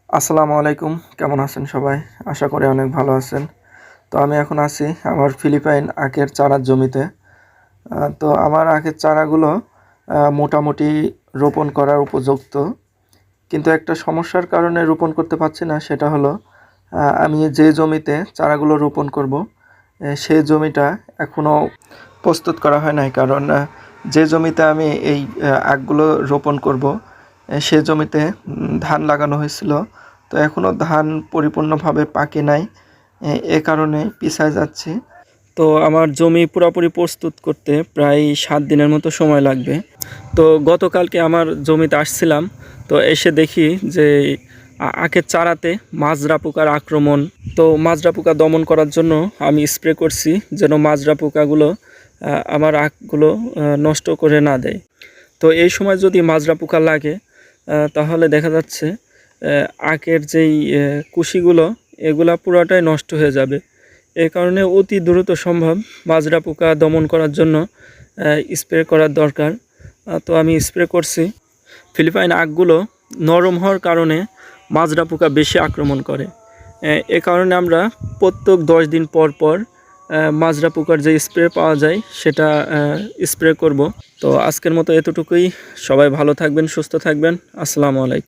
আসসালামু আলাইকুম, কেমন আছেন সবাই? আশা করি অনেক ভালো আছেন। তো আমি এখন আছি আমার ফিলিপাইন আখের চারার জমিতে। তো আমার আখের চারাগুলো মোটামুটি রোপণ করার উপযুক্ত। কিন্তু একটা সমস্যার কারণে রোপণ করতে পারছি না, সেটা হলো আমি যে জমিতে চারাগুলো রোপণ করব, সেই জমিটা এখনও প্রস্তুত করা হয় নাই। কারণ যে জমিতে আমি এই আখগুলো রোপণ করব, সে জমিতে ধান লাগানো হয়েছিল। তো এখনও ধান পরিপূর্ণভাবে পাকে নাই, এ কারণে পিছায় যাচ্ছি। তো আমার জমি পুরোপুরি প্রস্তুত করতে প্রায় 7 দিনের মতো সময় লাগবে। তো গতকালকে আমার জমিতে আসছিলাম, তো এসে দেখি যে আখের চারাতে মাজরা পোকার আক্রমণ। তো মাজরা পোকা দমন করার জন্য আমি স্প্রে করছি, যেন মাজরা পোকাগুলো আমার আখগুলো নষ্ট করে না দেয়। তো এই সময় যদি মাজরা পোকা লাগে, তাহলে দেখা যাচ্ছে আখের যেই কুশিগুলো, এগুলা পুরাটাই নষ্ট হয়ে যাবে। এই কারণে অতি দ্রুত সম্ভব মাজরা পোকা দমন করার জন্য স্প্রে করার দরকার। তো আমি স্প্রে করছি। ফিলিপাইন আখগুলো নরম হওয়ার কারণে মাজরা পোকা বেশি আক্রমণ করে। এ কারণে আমরা প্রত্যেক 10 দিন পর পর মাজরা পোকার যে স্প্রে পাওয়া যায় সেটা স্প্রে করব। তো আজকের মতো এতটুকুই। সবাই ভালো থাকবেন, সুস্থ থাকবেন। আসসালামু আলাইকুম।